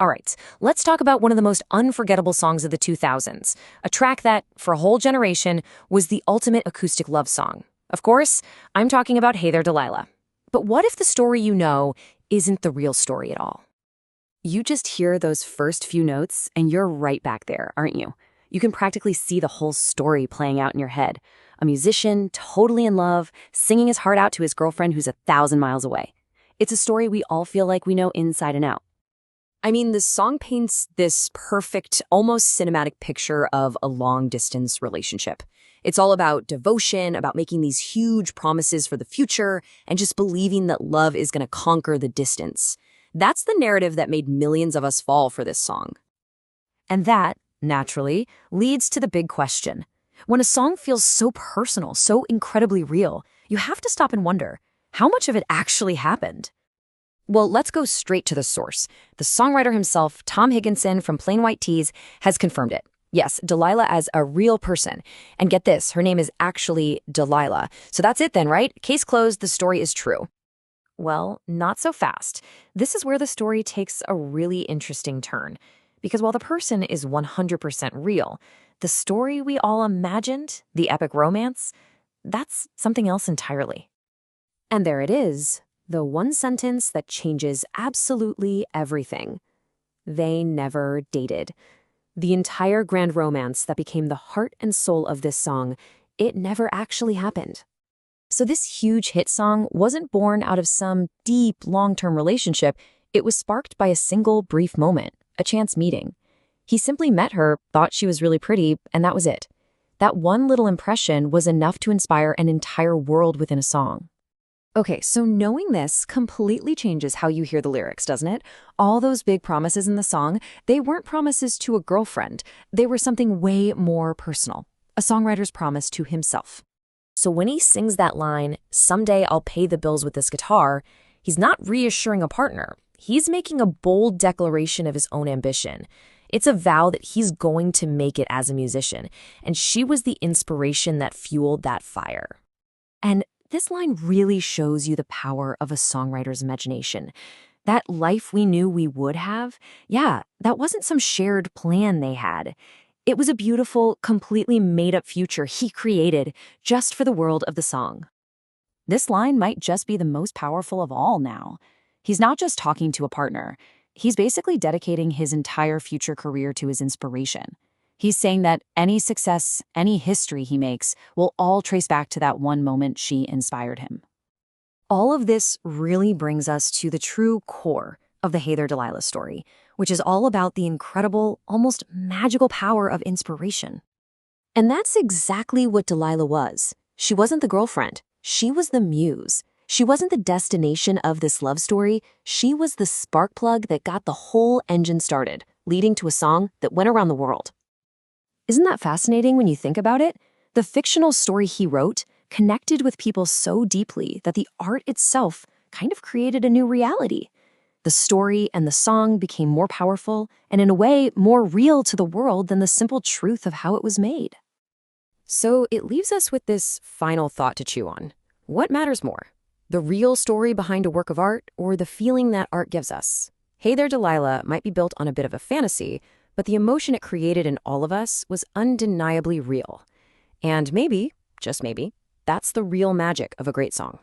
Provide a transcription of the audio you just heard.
All right, let's talk about one of the most unforgettable songs of the 2000s, a track that, for a whole generation, was the ultimate acoustic love song. Of course, I'm talking about Hey There, Delilah. But what if the story you know isn't the real story at all? You just hear those first few notes, and you're right back there, aren't you? You can practically see the whole story playing out in your head. A musician, totally in love, singing his heart out to his girlfriend who's 1,000 miles away. It's a story we all feel like we know inside and out. I mean, this song paints this perfect, almost cinematic picture of a long-distance relationship. It's all about devotion, about making these huge promises for the future, and just believing that love is going to conquer the distance. That's the narrative that made millions of us fall for this song. And that, naturally, leads to the big question. When a song feels so personal, so incredibly real, you have to stop and wonder, how much of it actually happened? Well, let's go straight to the source. The songwriter himself, Tom Higginson from Plain White T's, has confirmed it. Yes, Delilah as a real person. And get this, her name is actually Delilah. So that's it then, right? Case closed, the story is true. Well, not so fast. This is where the story takes a really interesting turn. Because while the person is 100% real, the story we all imagined, the epic romance, that's something else entirely. And there it is. The one sentence that changes absolutely everything. They never dated. The entire grand romance that became the heart and soul of this song, it never actually happened. So this huge hit song wasn't born out of some deep, long-term relationship. It was sparked by a single brief moment, a chance meeting. He simply met her, thought she was really pretty, and that was it. That one little impression was enough to inspire an entire world within a song. Okay, so knowing this completely changes how you hear the lyrics, doesn't it? All those big promises in the song, they weren't promises to a girlfriend. They were something way more personal, a songwriter's promise to himself. So when he sings that line, "Someday I'll pay the bills with this guitar," he's not reassuring a partner. He's making a bold declaration of his own ambition. It's a vow that he's going to make it as a musician, and she was the inspiration that fueled that fire. And this line really shows you the power of a songwriter's imagination. That life we knew we would have, that wasn't some shared plan they had. It was a beautiful, completely made-up future he created just for the world of the song. This line might just be the most powerful of all now. He's not just talking to a partner. He's basically dedicating his entire future career to his inspiration. He's saying that any success, any history he makes will all trace back to that one moment she inspired him. All of this really brings us to the true core of the Hey There, Delilah story, which is all about the incredible, almost magical power of inspiration. And that's exactly what Delilah was. She wasn't the girlfriend. She was the muse. She wasn't the destination of this love story. She was the spark plug that got the whole engine started, leading to a song that went around the world. Isn't that fascinating when you think about it? The fictional story he wrote connected with people so deeply that the art itself kind of created a new reality. The story and the song became more powerful and, in a way, more real to the world than the simple truth of how it was made. So it leaves us with this final thought to chew on. What matters more? The real story behind a work of art or the feeling that art gives us? Hey There, Delilah might be built on a bit of a fantasy, but the emotion it created in all of us was undeniably real. And maybe, just maybe, that's the real magic of a great song.